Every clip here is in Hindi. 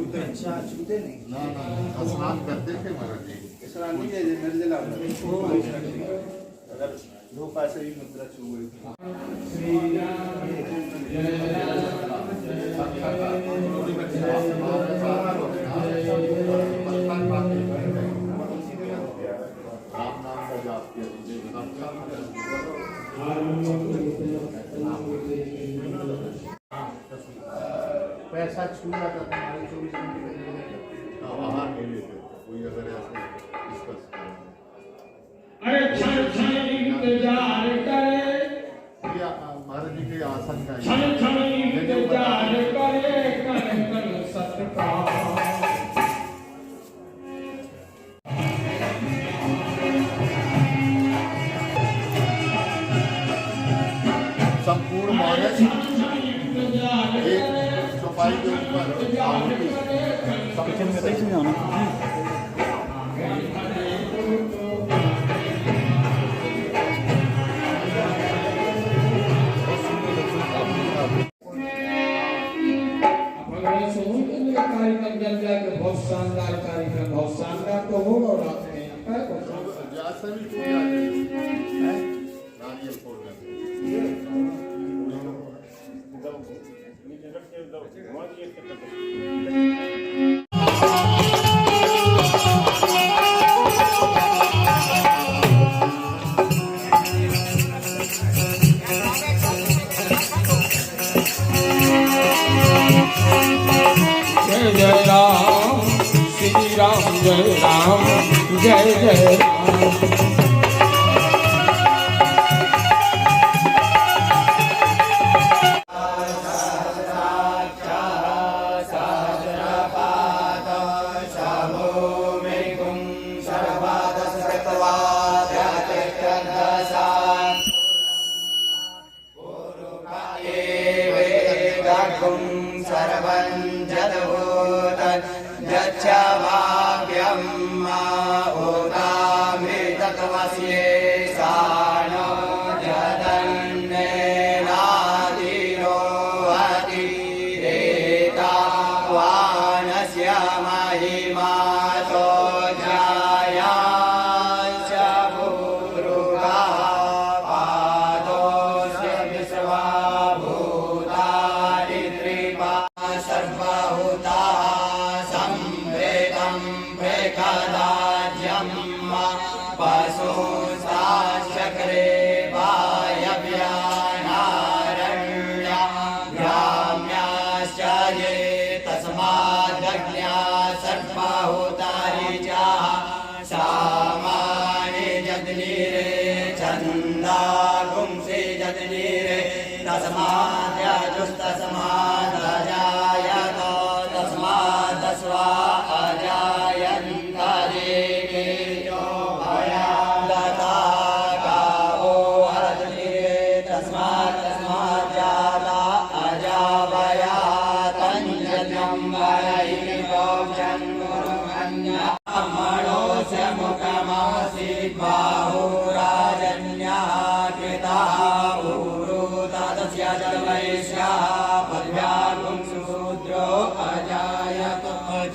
छूते नहीं ना स्नान करते थे महाराज जी। स्नान नहीं है निर्जला अगर दो पासे ही मुद्रा छू गई राम नाम का जाप किया पैसा छू जाता तुम्हारे 24 घंटे वहाँ नहीं लेते कोई अगर ऐसे डिस्कस अरे क्षण क्षण इंतजार करे महाराज जी के आसन का क्षण क्षण इंतजार करे कण कण सत्य का संपूर्ण मानस एक चौपाई के ऊपर आहुति बहुत शानदार कार्यक्रम बहुत शानदार तो होगा और आपने सभी पूजा है नारियल फोड़ना जय राम श्री राम जय राम जय जय राम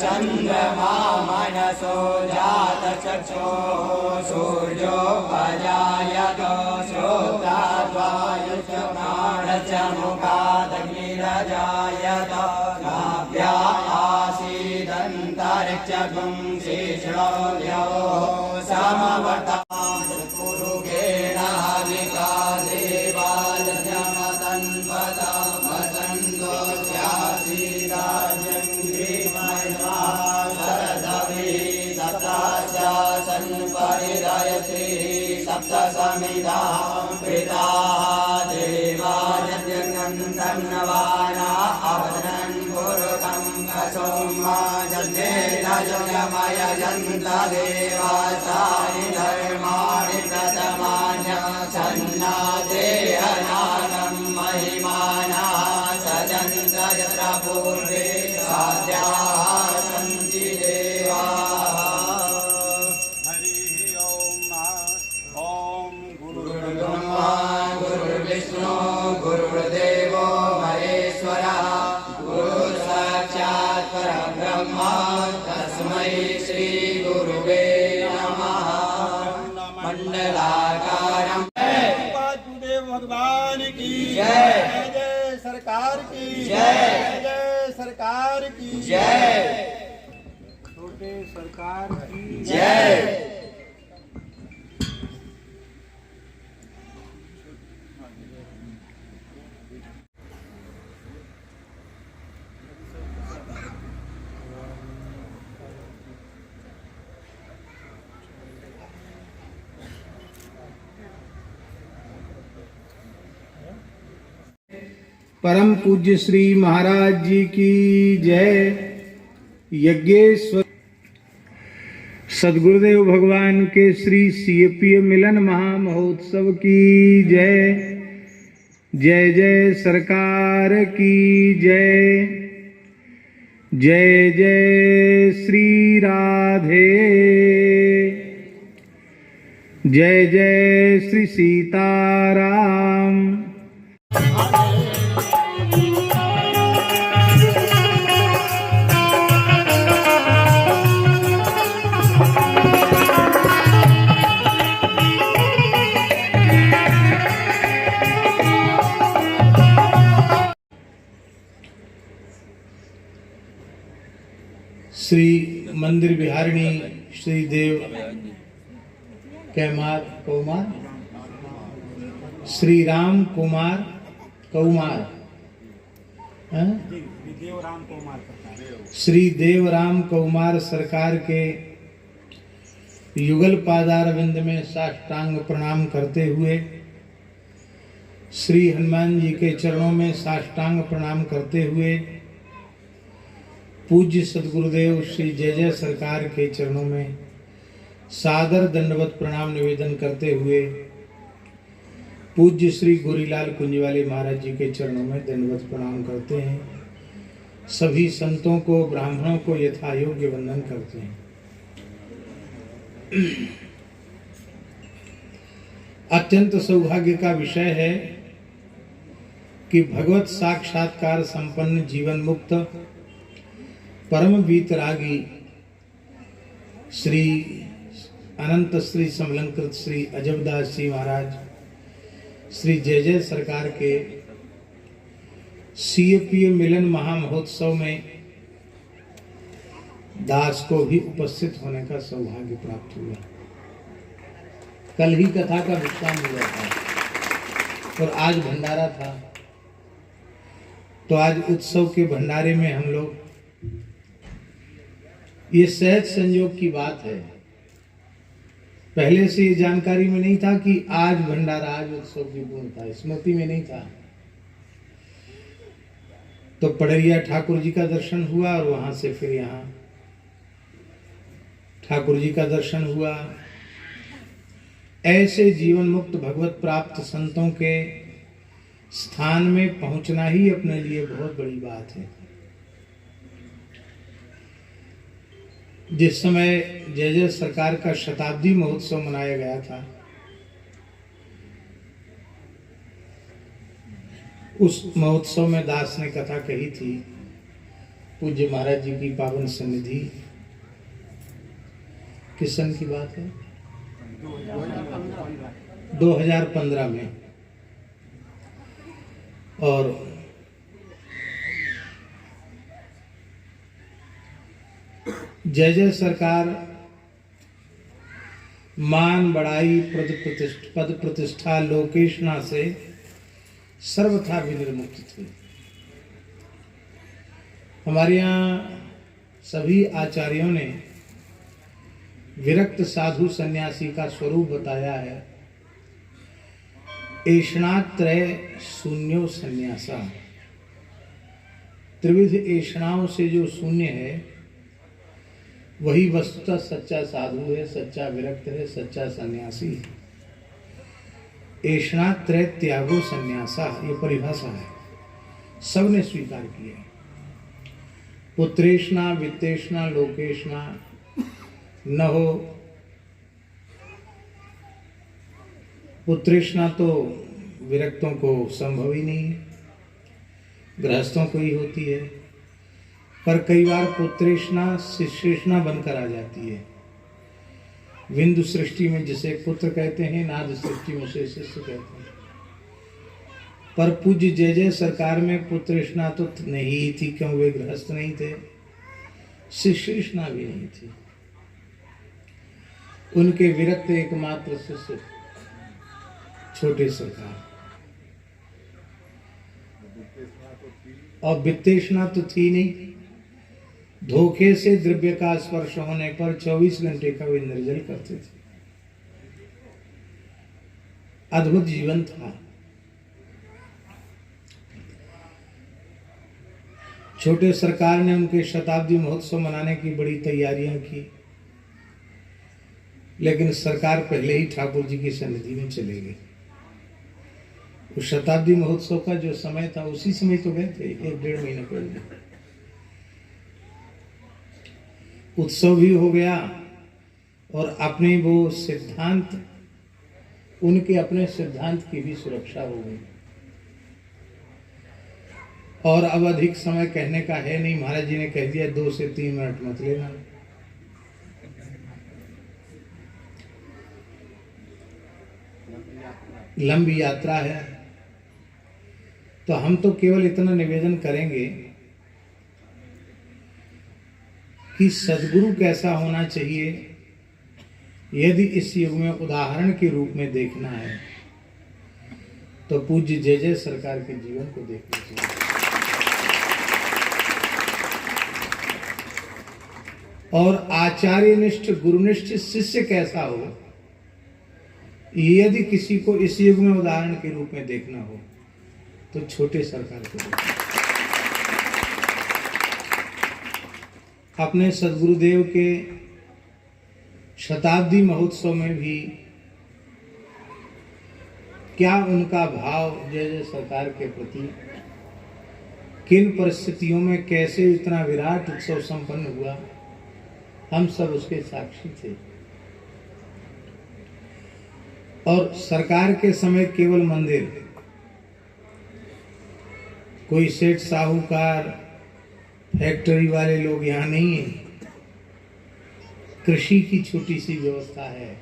चंद्रमा मनसो जात चक्षो सूर्यो अजायत श्रोता वायुश्च प्राणश्च मुख जायत नाभ्या आसीदन्तरिक्षगुं शेषण्यो समवर्तात् पुरुषेण हविका देवालयमतन्वतमसन्तो स्यासीराजं ग्रीमय्वा शरदवि सप्तास्यासन् परिदयते सप्त समिधां प्रीताः देवाजन्यन्दन्नवाना अवदनं पुरुषं कसोमा जन्ये नजमय जन्त देवासानि धर्माणि प्रथमान्य सन्ना देहनानं महिमाना सजन्त यत्र पूर्वे साध्याः सन्ति देवाः। गुरुर्ब्रह्मा गुरुर्विष्णु गुरुर्देवो महेश्वरः गुरुसाक्षात् परब्रह्म तस्मै श्री गुरुवे नमः। मंडलाकारं वासुदेव भगवान की जय। जय सरकार की जय। जय सरकार की जय। छोटे सरकार की जय। परम पूज्य श्री महाराज जी की जय। यज्ञेश्वर सदगुरुदेव भगवान के श्री सीएपीए मिलन महामहोत्सव की जय। जय जय सरकार की जय। जय जय श्री राधे। जय जय श्री सीताराम। श्री मंदिर विहारिणी श्री देव कैमार कौमार श्री राम कुमार कौमार देवराम कुमार श्री देवराम कौमार सरकार के युगल पादारविंद में साष्टांग प्रणाम करते हुए श्री हनुमान जी के चरणों में साष्टांग प्रणाम करते हुए पूज्य सदगुरुदेव श्री जय जय सरकार के चरणों में सादर दंडवत प्रणाम निवेदन करते हुए पूज्य श्री गोरीलाल कुंजवाले महाराज जी के चरणों में दंडवत प्रणाम करते हैं। सभी संतों को ब्राह्मणों को यथा योग्य वंदन करते हैं। अत्यंत सौभाग्य का विषय है कि भगवत साक्षात्कार संपन्न जीवन मुक्त परम वीतरागी श्री अनंत श्री समलंकृत श्री अजबदास जी महाराज श्री जय जय सरकार के सीएपीए मिलन महामहोत्सव में दास को भी उपस्थित होने का सौभाग्य प्राप्त हुआ। कल ही कथा का विश्राम हुआ था और आज भंडारा था, तो आज उत्सव के भंडारे में हम लोग, ये सहज संयोग की बात है। पहले से ये जानकारी में नहीं था कि आज भंडारा, आज उत्सव की पूर्णता, स्मृति में नहीं था। तो पड़रिया ठाकुर जी का दर्शन हुआ और वहां से फिर यहाँ ठाकुर जी का दर्शन हुआ। ऐसे जीवन मुक्त भगवत प्राप्त संतों के स्थान में पहुंचना ही अपने लिए बहुत बड़ी बात है। जिस समय जय जय सरकार का शताब्दी महोत्सव मनाया गया था, उस महोत्सव में दास ने कथा कही थी। पूज्य महाराज जी की पावन सन्निधि, किस सन की बात है? 2015 में। और जय जय सरकार मान बढ़ाई पद प्रतिष्ठा लोकेशना से सर्वथा विनिर्मुक्त थी। हमारे यहाँ सभी आचार्यों ने विरक्त साधु सन्यासी का स्वरूप बताया है। ऐषणात्रय शून्यो सन्यासा, त्रिविध ऐषणाओं से जो शून्य है वही वस्तुतः सच्चा साधु है, सच्चा विरक्त है, सच्चा सन्यासी है। ऐषणात्रय त्यागो सन्यासा, ये परिभाषा है, सबने स्वीकार किया। पुत्रेषणा वित्तेषणा लोकेषणा न हो। पुत्रेषणा तो विरक्तों को संभव ही नहीं, गृहस्थों को ही होती है, पर कई बार पुत्रेषणा शिष्येषणा बनकर आ जाती है। विंदु सृष्टि में जिसे पुत्र कहते हैं, नाद सृष्टि में उसे शिष्य कहते हैं। पर पूज्य जय जय सरकार में पुत्रेषणा तो नहीं थी, क्यों वे गृहस्थ नहीं थे, शिष्येषणा भी नहीं थी। उनके विरक्त एकमात्र शिष्य छोटे सरकार, और वित्तेषणा तो थी नहीं। धोखे से द्रव्य का स्पर्श होने पर 24 घंटे का वे निर्जल करते थे। अद्भुत जीवन था। छोटे सरकार ने उनके शताब्दी महोत्सव मनाने की बड़ी तैयारियां की, लेकिन सरकार पहले ही ठाकुर जी की सन्निधि में चले गए। उस शताब्दी महोत्सव का जो समय था उसी समय तो गए थे, 1-1.5 महीने पहले। उत्सव भी हो गया और अपने वो सिद्धांत, उनके अपने सिद्धांत की भी सुरक्षा हो गई। और अब अधिक समय कहने का है नहीं, महाराज जी ने कह दिया 2 से 3 मिनट मत लेना। लंबी यात्रा है, तो हम तो केवल इतना निवेदन करेंगे कि सद्गुरु कैसा होना चाहिए, यदि इस युग में उदाहरण के रूप में देखना है तो पूज्य जय जय सरकार के जीवन को देखना चाहिए। और आचार्यनिष्ठ गुरुनिष्ठ शिष्य कैसा हो, यदि किसी को इस युग में उदाहरण के रूप में देखना हो तो छोटे सरकार को देखना। अपने सद्गुरुदेव के शताब्दी महोत्सव में भी क्या उनका भाव जय जय सरकार के प्रति, किन परिस्थितियों में कैसे इतना विराट उत्सव संपन्न हुआ, हम सब उसके साक्षी थे। और सरकार के समय केवल मंदिर, कोई सेठ साहूकार फैक्ट्री वाले लोग यहाँ नहीं है, कृषि की छोटी सी व्यवस्था है।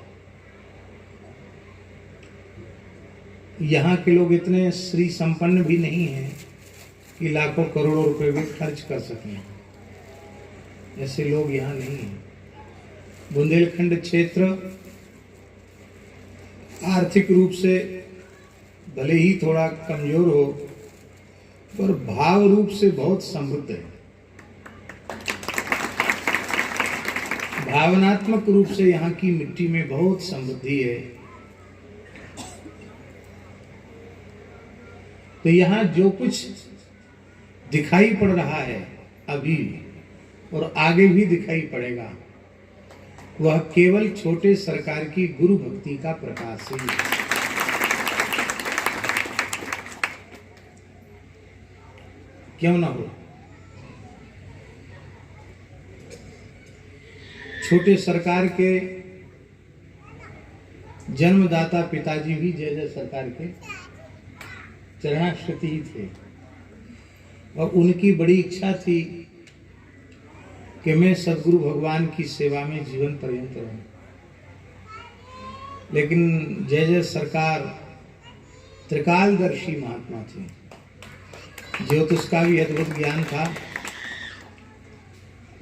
यहाँ के लोग इतने श्री संपन्न भी नहीं हैं कि लाखों करोड़ों रुपए भी खर्च कर सकें, ऐसे लोग यहाँ नहीं हैं। बुंदेलखंड क्षेत्र आर्थिक रूप से भले ही थोड़ा कमजोर हो, पर भाव रूप से बहुत समृद्ध है। भावनात्मक रूप से यहाँ की मिट्टी में बहुत समृद्धि है। तो यहाँ जो कुछ दिखाई पड़ रहा है अभी और आगे भी दिखाई पड़ेगा, वह केवल छोटे सरकार की गुरु भक्ति का प्रकाश ही है। क्यों ना हो। छोटे सरकार के जन्मदाता पिताजी भी जय जय सरकार के चरणाश्रित ही थे, और उनकी बड़ी इच्छा थी कि मैं सद्गुरु भगवान की सेवा में जीवन पर्यंत रहूं। लेकिन जय जय सरकार त्रिकालदर्शी महात्मा थे, ज्योतिष का भी अद्भुत ज्ञान था।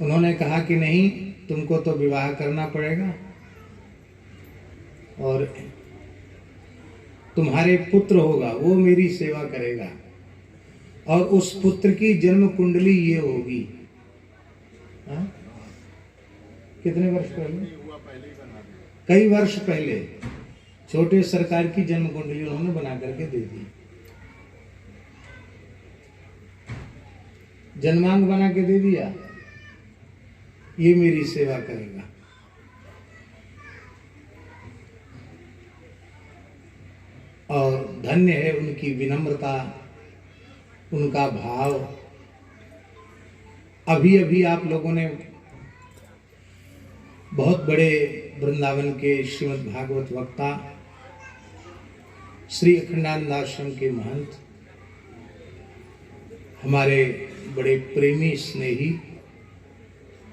उन्होंने कहा कि नहीं, तुमको तो विवाह करना पड़ेगा और तुम्हारे पुत्र होगा, वो मेरी सेवा करेगा और उस पुत्र की जन्म कुंडली ये होगी। हाँ? कितने वर्ष पहले? कई वर्ष पहले छोटे सरकार की जन्म कुंडली उन्होंने बना करके दे दी। जन्मांग बना के दे दिया, ये मेरी सेवा करेगा। और धन्य है उनकी विनम्रता, उनका भाव। अभी अभी आप लोगों ने बहुत बड़े वृंदावन के श्रीमद् भागवत वक्ता श्री अखंडानंद आश्रम के महंत, हमारे बड़े प्रेमी स्नेही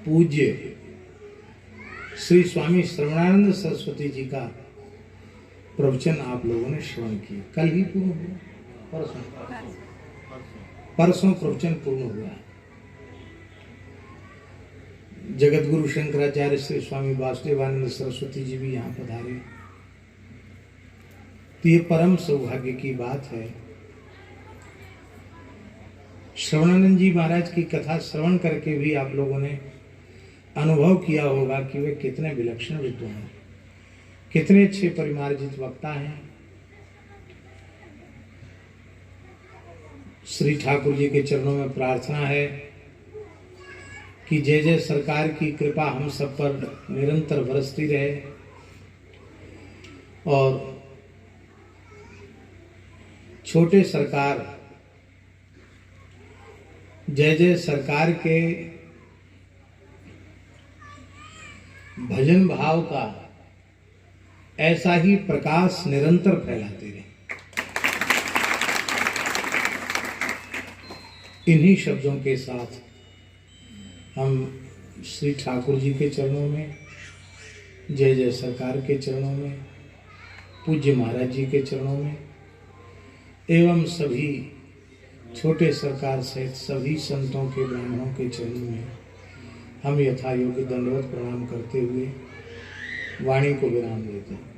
पूज्य श्री स्वामी श्रवणानंद सरस्वती जी का प्रवचन आप लोगों ने श्रवण किया। कल ही पूर्ण हुआ, परसों प्रवचन पूर्ण हुआ। जगत गुरु शंकराचार्य श्री स्वामी वासुदेवानंद सरस्वती जी भी यहाँ पधारे। तो ये परम सौभाग्य की बात है। श्रवणानंद जी महाराज की कथा श्रवण करके भी आप लोगों ने अनुभव किया होगा कि वे कितने विलक्षण विद्वान हैं, कितने अच्छे परिमार्जित वक्ता हैं। श्री ठाकुर जी के चरणों में प्रार्थना है कि जय जय सरकार की कृपा हम सब पर निरंतर बरसती रहे और छोटे सरकार जय जय सरकार के भजन भाव का ऐसा ही प्रकाश निरंतर फैलाते रहे। इन्हीं शब्दों के साथ हम श्री ठाकुर जी के चरणों में, जय जय सरकार के चरणों में, पूज्य महाराज जी के चरणों में एवं सभी छोटे सरकार सहित सभी संतों के ब्राह्मणों के चरणों में हम यथा योग्य दंडवत प्रणाम करते हुए वाणी को विराम देते हैं।